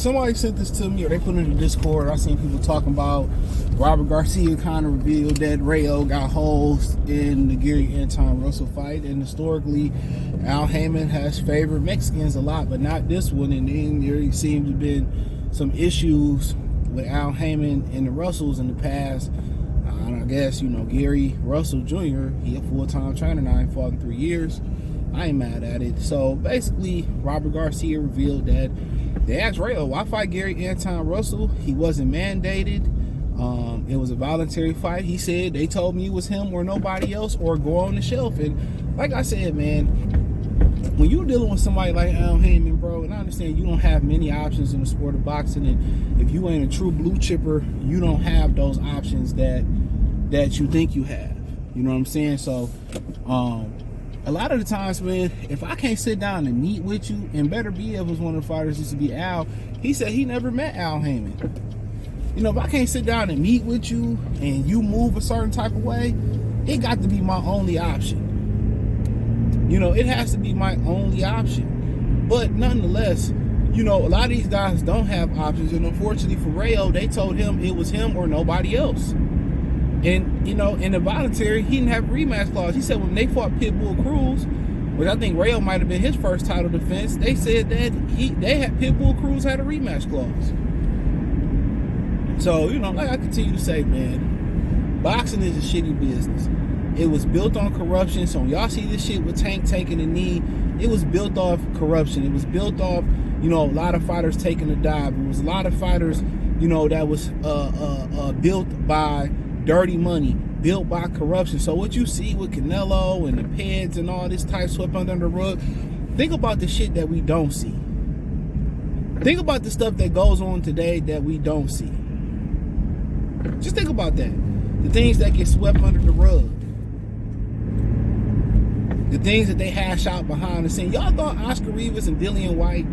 somebody sent this to me, or they put it in the Discord. I seen people talking about Robert Garcia kind of revealed that Rayo got holes in the Gary Antuanne Russell fight, and historically, Al Haymon has favored Mexicans a lot, but not this one. And then there seems to have been some issues with Al Haymon and the Russells in the past. And I guess, Gary Russell Jr., he a full-time trainer now, he fought in 3 years. I ain't mad at it. So basically, Robert Garcia revealed that they asked Rayo, why fight Gary Antuanne Russell? He wasn't mandated. It was a voluntary fight. He said, they told me it was him or nobody else, or go on the shelf. And like I said, man, when you're dealing with somebody like Al Haymon, bro, and I understand you don't have many options in the sport of boxing, and if you ain't a true blue chipper, you don't have those options that you think you have. You know what I'm saying? So, a lot of the times, man, if I can't sit down and meet with you, and Better BF was one of the fighters used to be Al, he said he never met Al Haymon. If I can't sit down and meet with you and you move a certain type of way, it got to be my only option. It has to be my only option. But nonetheless, a lot of these guys don't have options, and unfortunately for Rayo, they told him it was him or nobody else. And, in the voluntary, he didn't have a rematch clause. He said when they fought Pitbull Cruz, which I think Rayo might have been his first title defense, they said that Pitbull Cruz had a rematch clause. So, like I continue to say, man, boxing is a shitty business. It was built on corruption. So when y'all see this shit with Tank taking a knee, it was built off corruption. It was built off, a lot of fighters taking a dive. It was a lot of fighters, that was built by dirty money, built by corruption. So what you see with Canelo and the Peds and all this type swept under the rug, think about the shit that we don't see. Think about the stuff that goes on today that we don't see. Just think about that. The things that get swept under the rug. The things that they hash out behind the scene. Y'all thought Oscar Rivas and Dillian White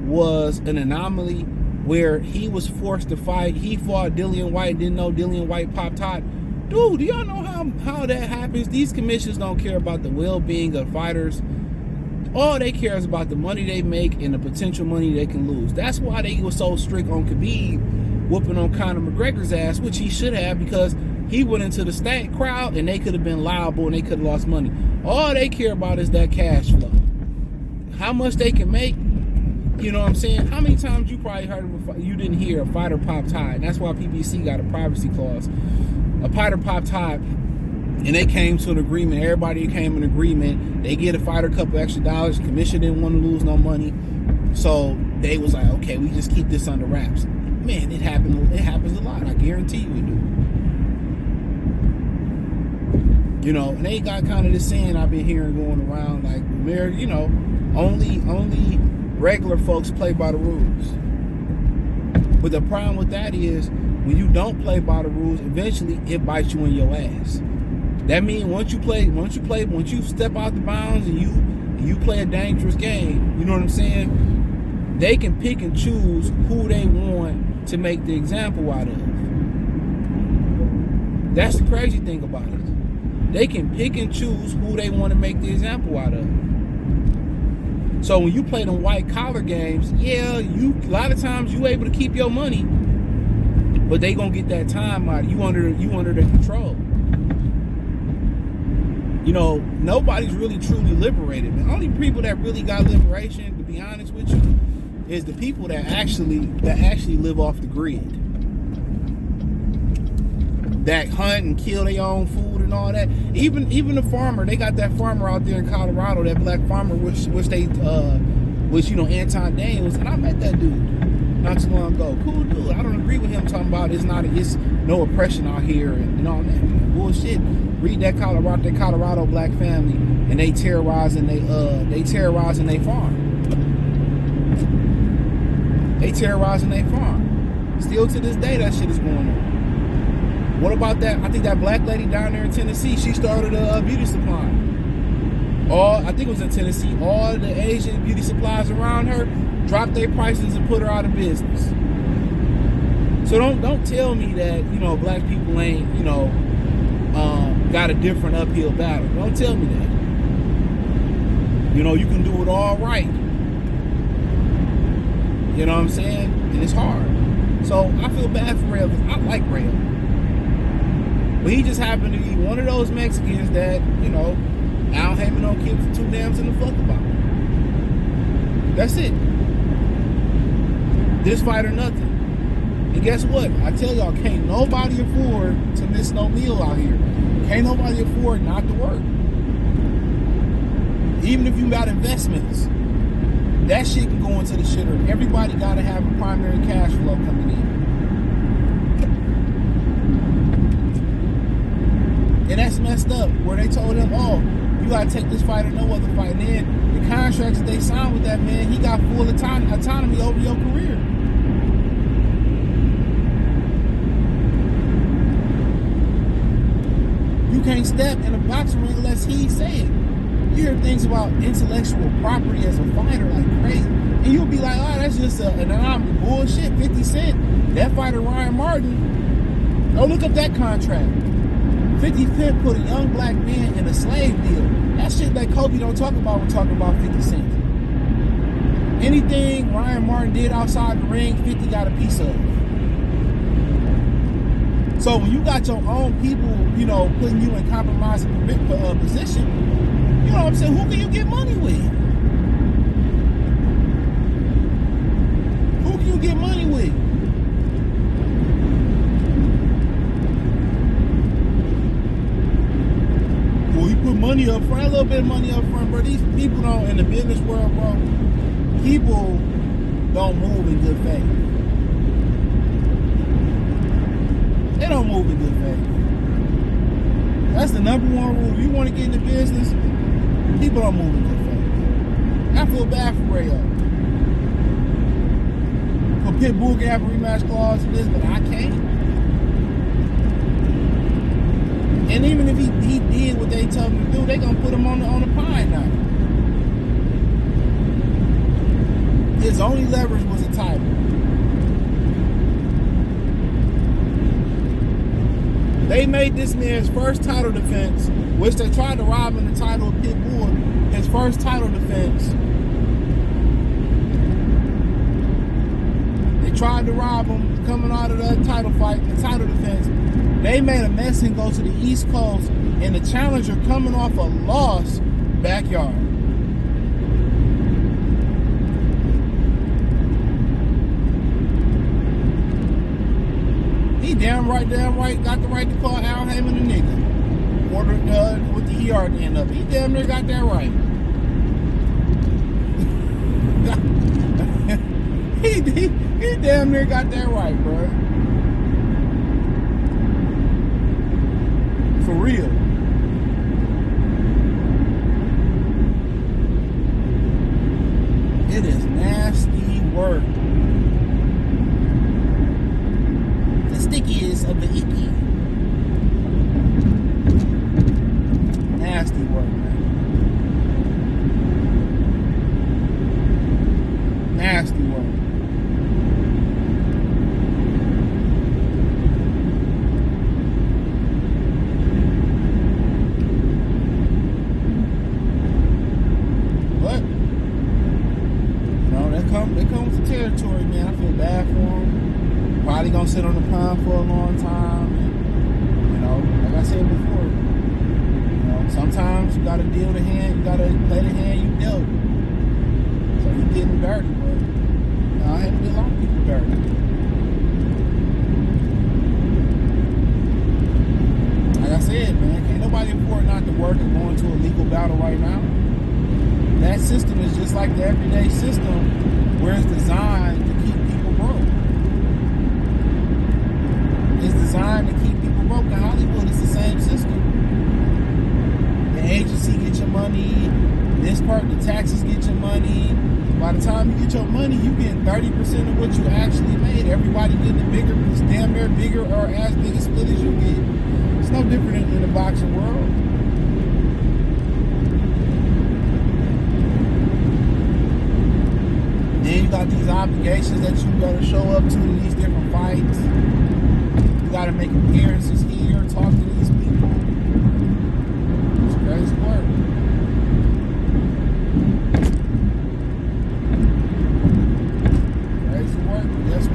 was an anomaly where he was forced to fight. He fought Dillian White, didn't know Dillian White popped hot. Dude, do y'all know how that happens? These commissions don't care about the well-being of fighters. All they care is about the money they make and the potential money they can lose. That's why they were so strict on Khabib whooping on Conor McGregor's ass, which he should have, because he went into the stack crowd and they could have been liable and they could have lost money. All they care about is that cash flow. How much they can make. You know what I'm saying? How many times you probably heard you didn't hear a fighter popped high? And that's why PBC got a privacy clause. A fighter popped high, and they came to an agreement. Everybody came in agreement. They get a fighter a couple extra dollars. Commission didn't want to lose no money, so they was like, okay, we just keep this under wraps. Man, it happens a lot. I guarantee you it do. And they got kind of this saying I've been hearing going around, like, only regular folks play by the rules. But the problem with that is, when you don't play by the rules, eventually it bites you in your ass. That means once you step out the bounds and you play a dangerous game, you know what I'm saying? They can pick and choose who they want to make the example out of. That's the crazy thing about it. They can pick and choose who they want to make the example out of. So when you play them white collar games, yeah, a lot of times you able to keep your money, but they gonna get that time out. You under their control. Nobody's really truly liberated. The only people that really got liberation, to be honest with you, is the people that actually live off the grid. That hunt and kill their own food and all that. Even the farmer, they got that farmer out there in Colorado, that black farmer, which Anton Daniels, and I met that dude not too long ago. Cool dude. I don't agree with him talking about it's no oppression out here and all that bullshit. Read that Colorado black family, and they terrorizing their farm. They terrorizing their farm. Still to this day, that shit is going on. What about that? I think that black lady down there in Tennessee, she started a beauty supply. I think it was in Tennessee. All the Asian beauty supplies around her dropped their prices and put her out of business. So don't tell me that black people ain't got a different uphill battle. Don't tell me that. You can do it all right. You know what I'm saying? And it's hard. So I feel bad for Rayo because I like Rayo. But he just happened to be one of those Mexicans that, Al Haymon don't give two damns in the fuck about. That's it. This fight or nothing. And guess what? I tell y'all, can't nobody afford to miss no meal out here. Can't nobody afford not to work. Even if you got investments, that shit can go into the shitter. Everybody got to have a primary cash flow coming in. And that's messed up, where they told him, oh, you got to take this fight or no other fight. And then the contracts that they signed with that man, he got full autonomy over your career. You can't step in a boxing ring unless he say it. You hear things about intellectual property as a fighter like crazy. And you'll be like, oh, that's just an anomaly. Bullshit. 50 Cent, that fighter Ryan Martin, go look up that contract. 50 Cent put a young black man in a slave deal. That shit that Kobe don't talk about when talking about 50 Cent. Anything Ryan Martin did outside the ring, 50 got a piece of. So when you got your own people, putting you in compromising position, you know what I'm saying? Who can you get money with? Who can you get money with? Well, you put money up front, a little bit of money up front, bro. These people don't, in the business world, bro, people don't move in good faith. They don't move in good faith. That's the number one rule. If you want to get into business, people don't move in good faith. I feel bad for Rayo. For Pitbull can have a rematch clause in this, but I can't. And even if he did what they told him to do, they gonna put him on the pine now. His only leverage was a title. They made this man's first title defense, which they tried to rob him the title of Pitbull, his first title defense. They tried to rob him coming out of that title fight, the title defense. They made a mess and go to the East Coast, and the challenger coming off a loss backyard. He damn right, got the right to call Al Haymon a nigga. Or with the ER at the end of it. He damn near got that right. he damn near got that right, bro. For real. It is nasty work. The stickiest of the icky. Nasty work, man. Nasty work. They come with the territory, man. I feel bad for them. Probably gonna sit on the pond for a long time. And, like I said before, sometimes you gotta deal the hand, you gotta play the hand you dealt. So you getting dirty, but I had to get a lot of people dirty. Like I said, man, can't nobody afford not to work and go into a legal battle right now. That system is just like the everyday system where it's designed to keep people broke. It's designed to keep people broke. In Hollywood, it's the same system. The agency gets your money. This part, the taxes get your money. By the time you get your money, you get 30% of what you actually made. Everybody getting a bigger, damn near bigger or as big a split as you get. It's no different in the boxing world. Then you got these obligations that you gotta show up to these different fights. You gotta make appearances here, talk to these people. It's crazy work. Crazy work, but guess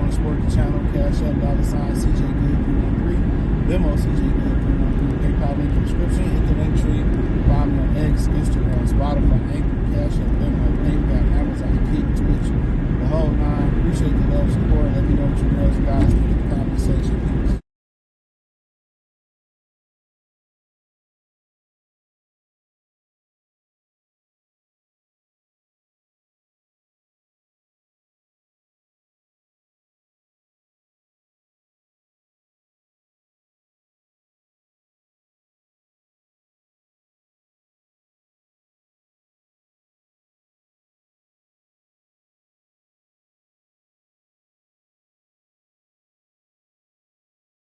want to support the channel, Cash App, $CJ Good313, Venmo CJ Good313, PayPal link in the description, hit the link tree, follow me on X, Instagram, Spotify, Anchor, Cash App, Venmo, PayPal.